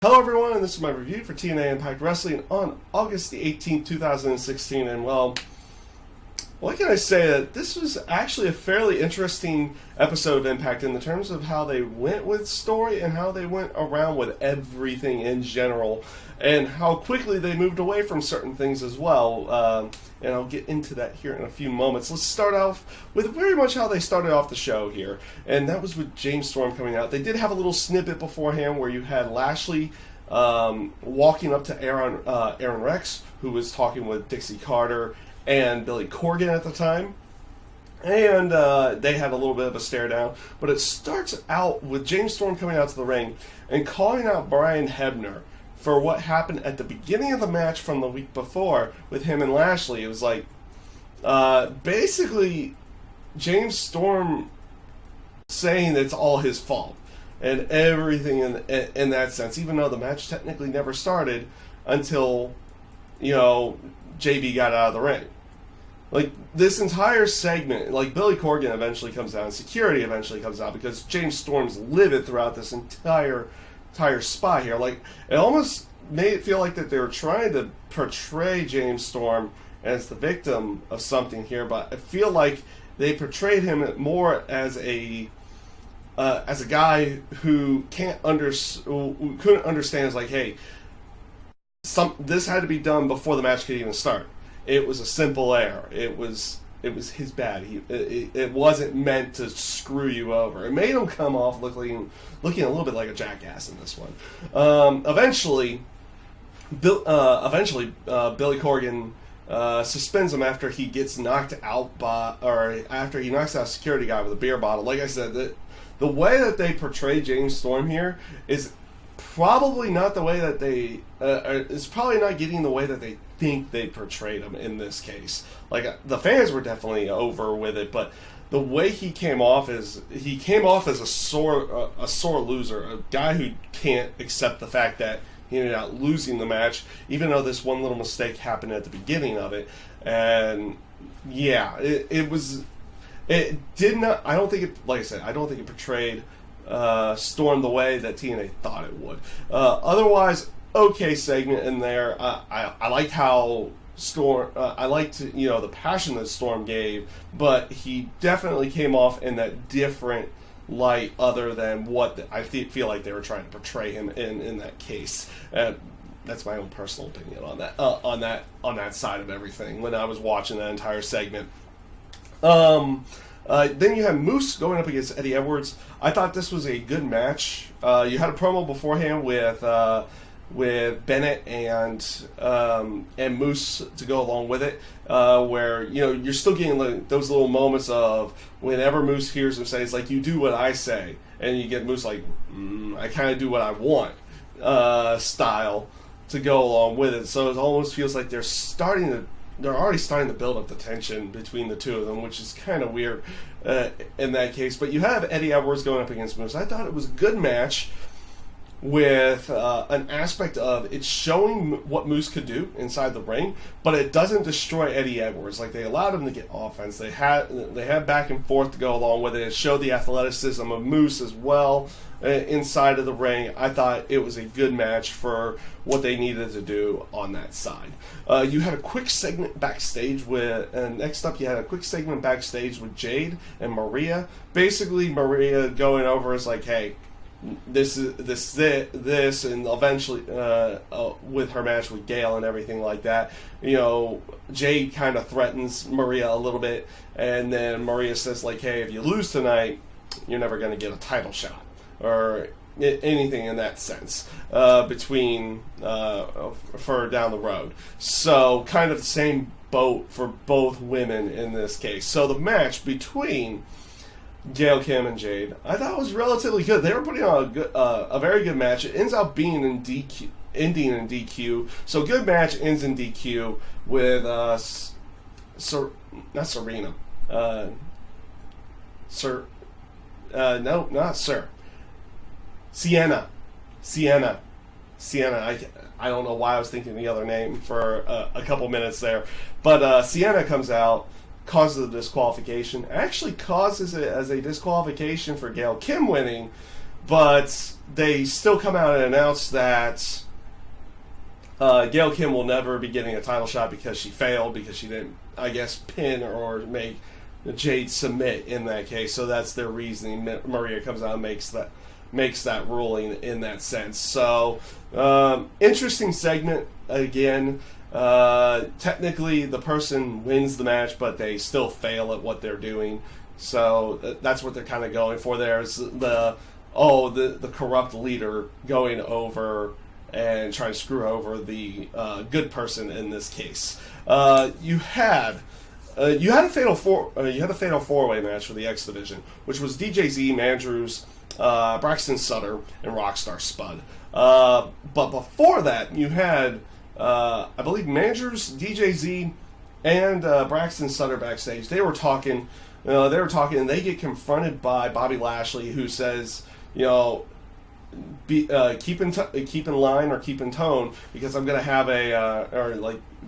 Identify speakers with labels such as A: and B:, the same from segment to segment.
A: Hello everyone, and this is my review for TNA Impact Wrestling on August the 18th, 2016, and well, what can I say? That this was actually a fairly interesting episode of Impact in the terms of how they went with story and how they went around with everything in general, and how quickly they moved away from certain things as well. And I'll get into that here in a few moments. Let's start off with very much how they started off the show here, and that was with James Storm coming out. They did have a little snippet beforehand where you had Lashley walking up to Aaron Rex, who was talking with Dixie Carter and Billy Corgan at the time. And they had a little bit of a stare down. But it starts out with James Storm coming out to the ring and calling out Brian Hebner for what happened at the beginning of the match from the week before with him and Lashley. It was like, basically, James Storm saying it's all his fault. And everything in that sense, even though the match technically never started until, JB got out of the ring. Like, this entire segment, like, Billy Corgan eventually comes out, and security eventually comes out, because James Storm's livid throughout this entire spot here. Like, it almost made it feel like that they were trying to portray James Storm as the victim of something here, but I feel like they portrayed him more as a guy who who couldn't understand. It's like, hey, this had to be done before the match could even start. It was a simple error. It was his bad. It wasn't meant to screw you over. It made him come off looking a little bit like a jackass in this one. Eventually, Billy Corgan suspends him after he gets knocked out after he knocks out a security guy with a beer bottle. Like I said, the way that they portray James Storm here is probably not the way that they it's probably not getting the way that they think they portrayed him in this case. Like, the fans were definitely over with it, but the way he came off as a sore loser, a guy who can't accept the fact that he ended up losing the match, even though this one little mistake happened at the beginning of it. And yeah, it did not. I don't think it portrayed Storm the way that TNA thought it would. Otherwise, okay segment in there. I liked how Storm. I liked the passion that Storm gave, but he definitely came off in that different light, other than what I feel like they were trying to portray him in that case. That's my own personal opinion on that. On that side of everything when I was watching that entire segment. Then you have Moose going up against Eddie Edwards. I thought this was a good match. You had a promo beforehand with Bennett and Moose to go along with it, where you're still getting those little moments of whenever Moose hears him say, it's like, you do what I say, and you get Moose like, I kind of do what I want style to go along with it. So it almost feels like they're already starting to build up the tension between the two of them, which is kind of weird in that case. But you have Eddie Edwards going up against Moose. I thought it was a good match with an aspect of it's showing what Moose could do inside the ring, but it doesn't destroy Eddie Edwards. Like, they allowed him to get offense. They had back and forth to go along with it. It showed the athleticism of Moose as well inside of the ring. I thought it was a good match for what they needed to do on that side. You had a quick segment backstage next up you had a quick segment backstage with Jade and Maria. Basically, Maria going over is like, hey, this, and eventually with her match with Gail and everything like that, Jade kind of threatens Maria a little bit, and then Maria says like, hey, if you lose tonight, you're never going to get a title shot or anything in that sense between for down the road. So kind of the same boat for both women in this case. So the match between Gail Kim and Jade, I thought was relatively good. They were putting on a very good match. It ends up being ending in DQ. So good match ends in DQ with not Serena. No, not Sir. Sienna. I don't know why I was thinking the other name for a couple minutes there. But Sienna comes out, causes a disqualification. Actually causes it as a disqualification for Gail Kim winning, but they still come out and announce that Gail Kim will never be getting a title shot because she failed, because she didn't, I guess, pin or make Jade submit in that case. So that's their reasoning. Maria comes out and makes that ruling in that sense. So interesting segment again. Technically, the person wins the match, but they still fail at what they're doing. So that's what they're kind of going for. There's the corrupt leader going over and trying to screw over the good person in this case. You had a fatal four-way match for the X Division, which was DJZ, Mandrews, Braxton Sutter, and Rockstar Spud. But before that, you had I believe Mandrews, DJZ, and Braxton Sutter backstage. They were talking, and they get confronted by Bobby Lashley, who says, keep in line or keep in tone, because I'm going to have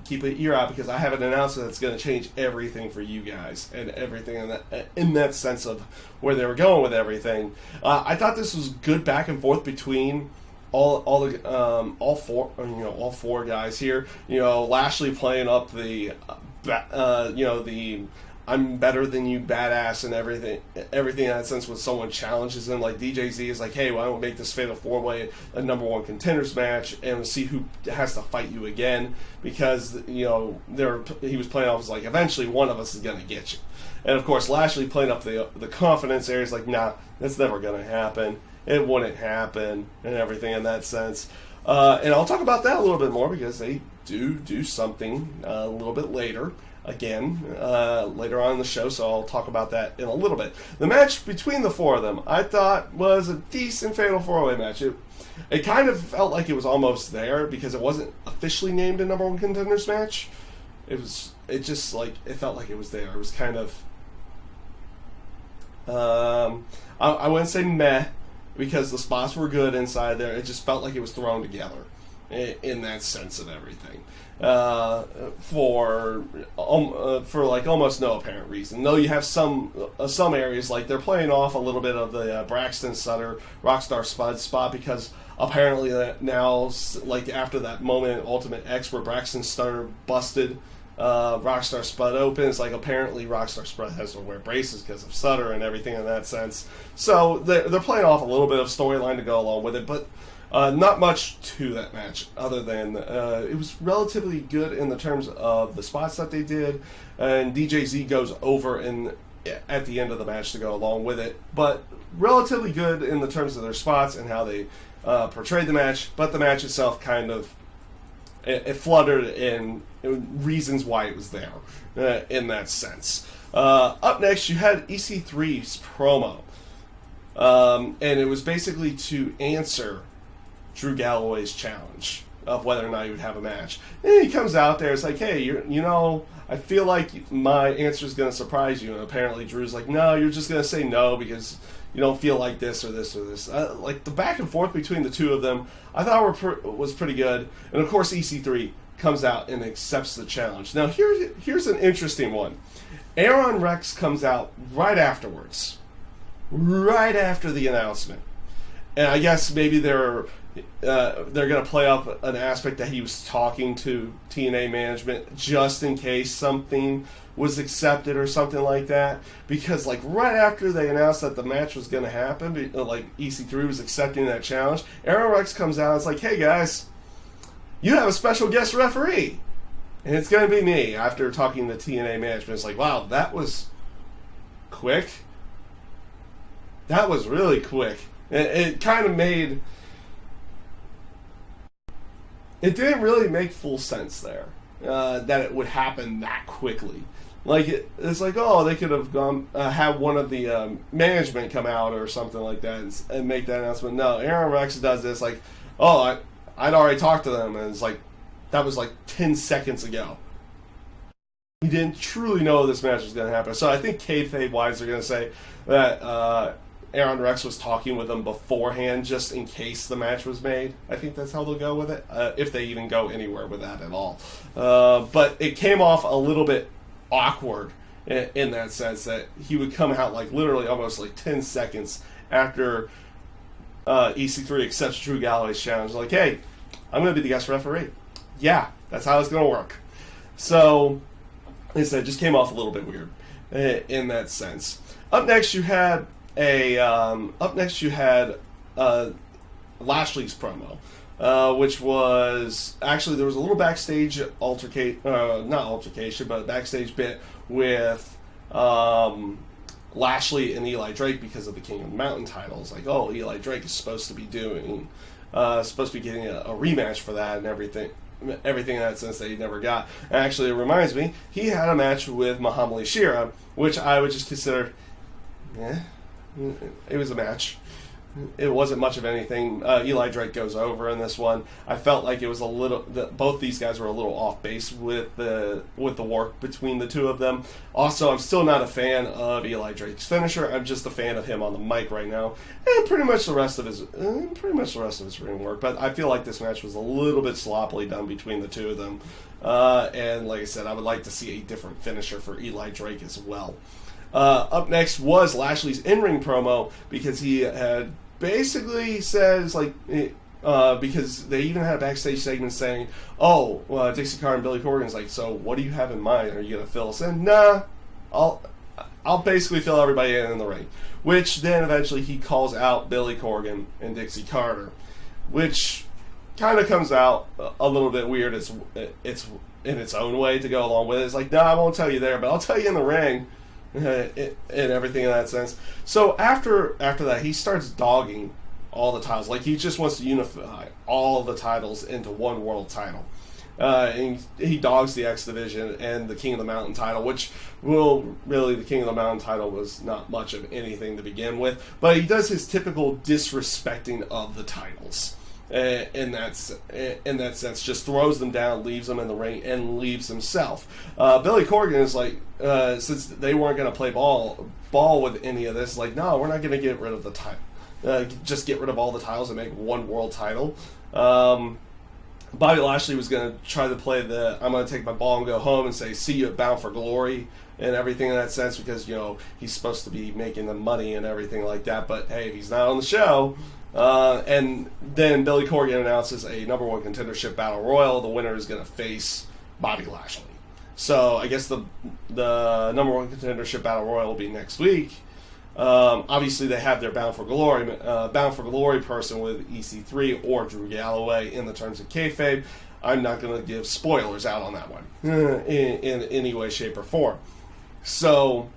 A: keep an ear out, because I have an announcement that's going to change everything for you guys and everything in that sense of where they were going with everything. I thought this was good back and forth between all four guys here. Lashley playing up the I'm better than you badass and everything in that sense when someone challenges him. Like DJZ is like, hey, why don't we make this Fatal 4-Way a number one contenders match and see who has to fight you again, because he was playing off as like, eventually one of us is going to get you. And of course Lashley playing up the confidence area is like, nah, that's never going to happen. It wouldn't happen and everything in that sense. And I'll talk about that a little bit more, because they do something a little bit later. Again, later on in the show, so I'll talk about that in a little bit. The match between the four of them, I thought, was a decent Fatal 4-Way match. It kind of felt like it was almost there, because it wasn't officially named a number one contenders match. It felt like it was there. It was kind of, I wouldn't say meh, because the spots were good inside there. It just felt like it was thrown together in that sense of everything. For like almost no apparent reason. Though you have some areas, like they're playing off a little bit of the Braxton Sutter Rockstar Spud spot, because apparently that now, like after that moment in Ultimate X where Braxton Sutter busted Rockstar Spud open, it's like apparently Rockstar Spud has to wear braces because of Sutter and everything in that sense. So they're playing off a little bit of storyline to go along with it, but not much to that match, other than it was relatively good in the terms of the spots that they did, and DJZ goes over at the end of the match to go along with it, but relatively good in the terms of their spots and how they portrayed the match. But the match itself kind of it fluttered in reasons why it was there in that sense. Up next, you had EC3's promo, and it was basically to answer Drew Galloway's challenge of whether or not he would have a match. And he comes out there, it's like, hey, I feel like my answer is going to surprise you. And apparently Drew's like, no, you're just going to say no because you don't feel like this or this or this. Like the back and forth between the two of them, I thought was pretty good. And of course EC3 comes out and accepts the challenge. Now here's an interesting one. Aaron Rex comes out right afterwards, right after the announcement. And I guess maybe they're going to play up an aspect that he was talking to TNA management just in case something was accepted or something like that. Because like right after they announced that the match was going to happen, like EC3 was accepting that challenge, Aaron Rex comes out and it's like, hey guys, you have a special guest referee. And it's going to be me. After talking to TNA management, it's like, wow, that was quick. That was really quick. It kind of made... It didn't really make full sense there, that it would happen that quickly. Like, it's like, oh, they could have gone, had one of the management come out or something like that and make that announcement. No, Aaron Rex does this like, oh, I'd already talked to them, and it's like, that was like 10 seconds ago. He didn't truly know this match was going to happen. So I think kayfabe-wise, they're going to say that Aaron Rex was talking with them beforehand just in case the match was made. I think that's how they'll go with it, if they even go anywhere with that at all. But it came off a little bit awkward in that sense that he would come out like literally almost like 10 seconds after EC3 accepts Drew Galloway's challenge. Like, hey, I'm going to be the guest referee. Yeah, that's how it's going to work. So, like I said, it just came off a little bit weird in that sense. Up next, you had Lashley's promo, which was actually there was a little backstage backstage bit with Lashley and Eli Drake because of the King of the Mountain titles. Like, oh, Eli Drake is supposed to be getting a rematch for that and everything in that sense that he never got. And actually, it reminds me, he had a match with Muhammad Ali Shira, which I would just consider, it was a match. It wasn't much of anything. Eli Drake goes over in this one. I felt like it was both these guys were a little off base with the work between the two of them. Also, I'm still not a fan of Eli Drake's finisher. I'm just a fan of him on the mic right now, and pretty much the rest of his ring work. But I feel like this match was a little bit sloppily done between the two of them. And like I said, I would like to see a different finisher for Eli Drake as well. Up next was Lashley's in-ring promo because he had basically says because they even had a backstage segment saying, Dixie Carter and Billy Corgan's like, so what do you have in mind? Are you gonna fill us in? Nah, I'll basically fill everybody in the ring. Which then eventually he calls out Billy Corgan and Dixie Carter, which kind of comes out a little bit weird. It's in its own way to go along with it. It's like, I won't tell you there, but I'll tell you in the ring. And everything in that sense. So after that, he starts dogging all the titles. Like, he just wants to unify all the titles into one world title. And he dogs the X Division and the King of the Mountain title, which the King of the Mountain title was not much of anything to begin with. But he does his typical disrespecting of the titles. In that sense, just throws them down, leaves them in the ring, and leaves himself. Billy Corgan is like, since they weren't going to play ball with any of this, like, no, we're not going to get rid of the title. Just get rid of all the titles and make one world title. Bobby Lashley was going to try to play I'm going to take my ball and go home and say, see you at Bound for Glory and everything in that sense, because, he's supposed to be making the money and everything like that. But hey, if he's not on the show. And then Billy Corgan announces a number one contendership battle royal. The winner is going to face Bobby Lashley. So I guess the number one contendership battle royal will be next week. Obviously, they have their Bound for Glory person with EC3 or Drew Galloway in the terms of kayfabe. I'm not going to give spoilers out on that one in any way, shape, or form. So.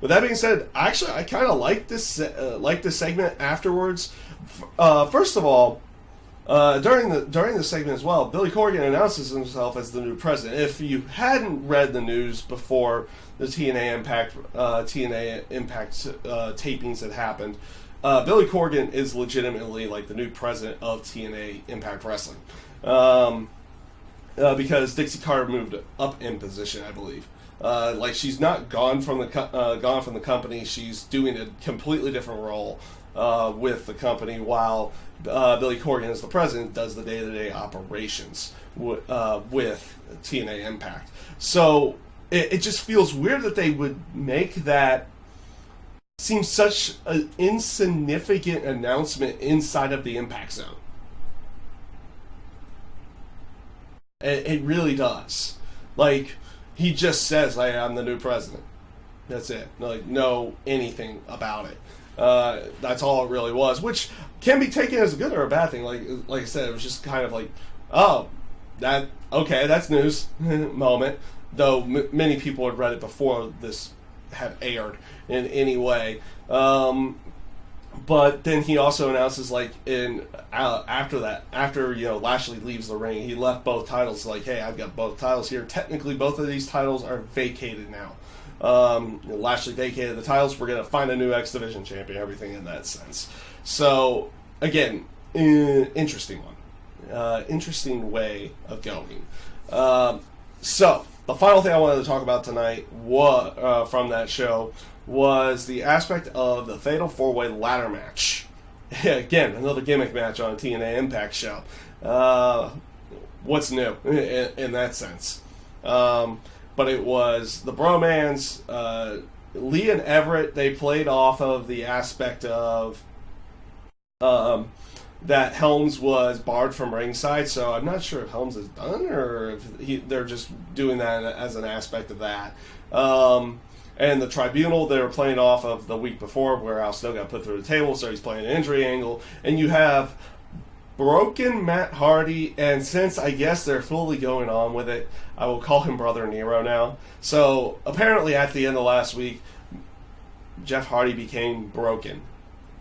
A: With that being said, actually, I kind of like this segment afterwards. First of all, during the segment as well, Billy Corgan announces himself as the new president. If you hadn't read the news before the TNA Impact tapings had happened, Billy Corgan is legitimately like the new president of TNA Impact Wrestling, because Dixie Carter moved up in position, I believe. She's not gone from the company. She's doing a completely different role with the company, while Billy Corgan, as the president, does the day-to-day operations with TNA Impact. So it just feels weird that they would make that seem such an insignificant announcement inside of the Impact Zone. It really does. Like, he just says, hey, I'm the new president. That's it. No anything about it. That's all it really was, which can be taken as a good or a bad thing. Like I said, it was just kind of like, that's news moment. Though many people had read it before this had aired in any way. But then he also announces, after Lashley leaves the ring, he left both titles. Like, hey, I've got both titles here. Technically, both of these titles are vacated now. Lashley vacated the titles. We're going to find a new X Division champion, everything in that sense. So, again, interesting one. Interesting way of going. So, the final thing I wanted to talk about tonight from that show was the aspect of the Fatal 4-Way Ladder Match. Again, another gimmick match on a TNA Impact show. What's new in that sense? But it was the bromance. Lee and Everett, they played off of the aspect of Um, that Helms was barred from ringside, so I'm not sure if Helms is done or if they're just doing that as an aspect of that. And the Tribunal, they were playing off of the week before where Al Snow got put through the table, so he's playing an injury angle. And you have broken Matt Hardy, and since I guess they're fully going on with it, I will call him Brother Nero now. So apparently at the end of last week, Jeff Hardy became broken.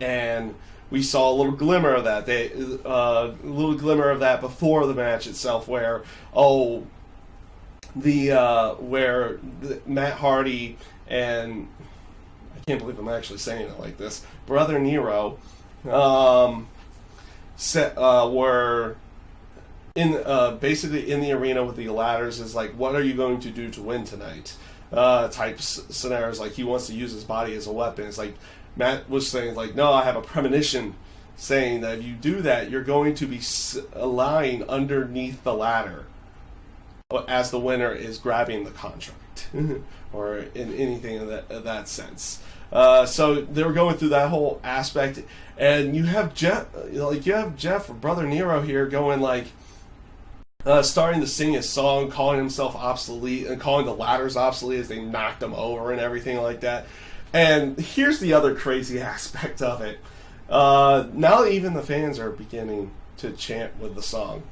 A: And we saw a little glimmer of that. A little glimmer of that before the match itself, where Matt Hardy and I can't believe I'm actually saying it like this, Brother Nero, were in basically in the arena with the ladders. Is like, what are you going to do to win tonight? Type scenarios. Like he wants to use his body as a weapon. It's like Matt was saying, like, no, I have a premonition saying that if you do that, you're going to be lying underneath the ladder as the winner is grabbing the contract, or in anything of that sense. So they were going through that whole aspect, and you have Jeff, Brother Nero here, going like, starting to sing his song, calling himself obsolete and calling the ladders obsolete as they knocked him over and everything like that. And here's the other crazy aspect of it. Now even the fans are beginning to chant with the song.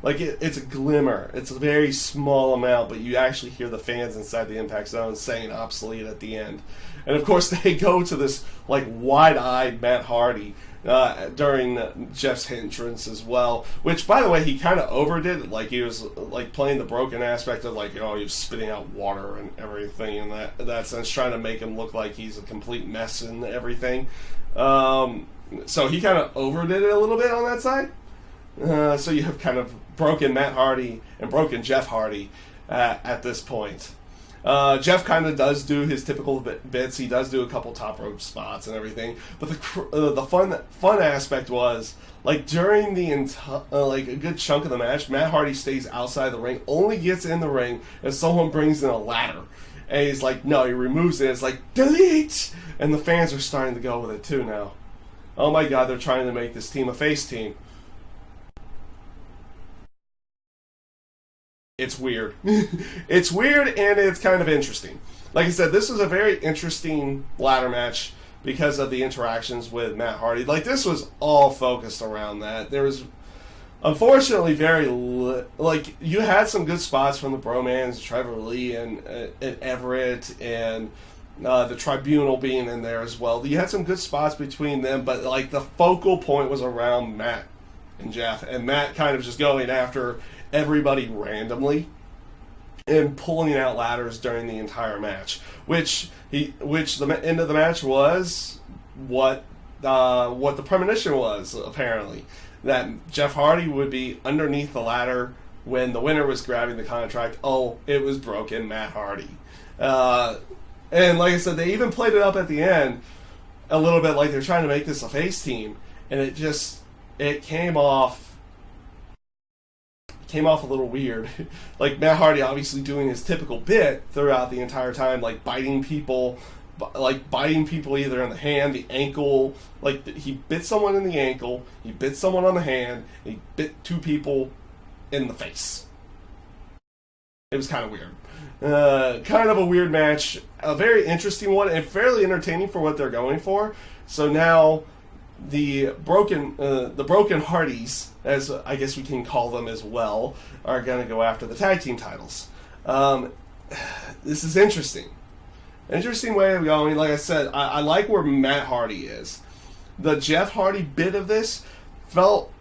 A: Like it's a glimmer. It's a very small amount, but you actually hear the fans inside the Impact Zone saying obsolete at the end. And of course they go to this like wide-eyed Matt Hardy during Jeff's entrance as well, which by the way he kind of overdid it. Like he was like playing the broken aspect of like, he was spitting out water and everything in that sense, trying to make him look like he's a complete mess and everything. So he kind of overdid it a little bit on that side. So you have kind of broken Matt Hardy and broken Jeff Hardy at this point. Jeff kind of does do his typical bits. He does do a couple top rope spots and everything. But the fun aspect was, like, during the like a good chunk of the match, Matt Hardy stays outside the ring, only gets in the ring if someone brings in a ladder. And he's like, no, he removes it. It's like, delete! And the fans are starting to go with it too now. Oh my God, they're trying to make this team a face team. It's weird. It's weird, and it's kind of interesting. Like I said, this was a very interesting ladder match because of the interactions with Matt Hardy. Like, this was all focused around that. There was, unfortunately, like, you had some good spots from the Bromans, Trevor Lee and Everett, and the Tribunal being in there as well. You had some good spots between them, but, like, the focal point was around Matt and Jeff, and Matt kind of just going after everybody randomly and pulling out ladders during the entire match, which the end of the match was what the premonition was, apparently, that Jeff Hardy would be underneath the ladder when the winner was grabbing the contract. Oh, it was broken Matt Hardy. And like I said, they even played it up at the end a little bit like they're trying to make this a face team, and it came off a little weird. Like, Matt Hardy obviously doing his typical bit throughout the entire time, like biting people either in the hand, the ankle. Like, he bit someone in the ankle, he bit someone on the hand, he bit two people in the face. It was kind of weird. Kind of a weird match, a very interesting one, and fairly entertaining for what they're going for. So now the broken Hardys, as I guess we can call them as well, are going to go after the tag team titles. This is interesting. Interesting way of going. Like I said, I like where Matt Hardy is. The Jeff Hardy bit of this felt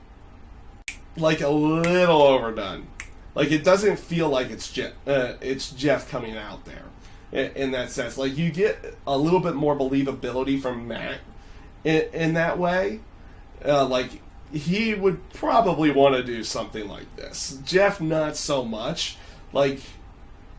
A: like a little overdone. Like, it doesn't feel like it's Jeff coming out there in that sense. Like, you get a little bit more believability from Matt in that way. Like, he would probably want to do something like this. Jeff, not so much. Like,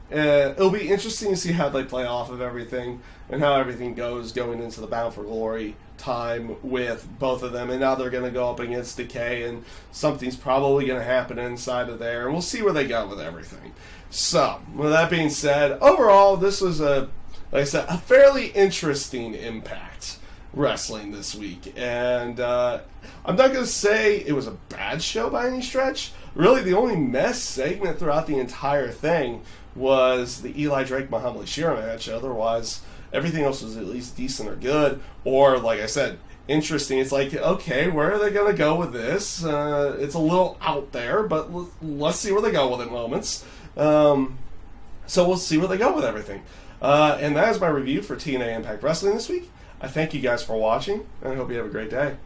A: it'll be interesting to see how they play off of everything and how everything goes going into the Bound for Glory time with both of them. And now they're going to go up against Decay, and something's probably going to happen inside of there, and we'll see where they go with everything. So, with that being said, overall, this was like I said, a fairly interesting Impact. wrestling this week. And I'm not going to say it was a bad show by any stretch. Really, the only mess segment throughout the entire thing was the Eli Drake Muhammad Ali Shira match. Otherwise, everything else was at least decent or good. Or, like I said, interesting. It's like, okay, where are they going to go with this? It's a little out there, but let's see where they go with it moments. So we'll see where they go with everything. And that is my review for TNA Impact Wrestling this week. I thank you guys for watching, and I hope you have a great day.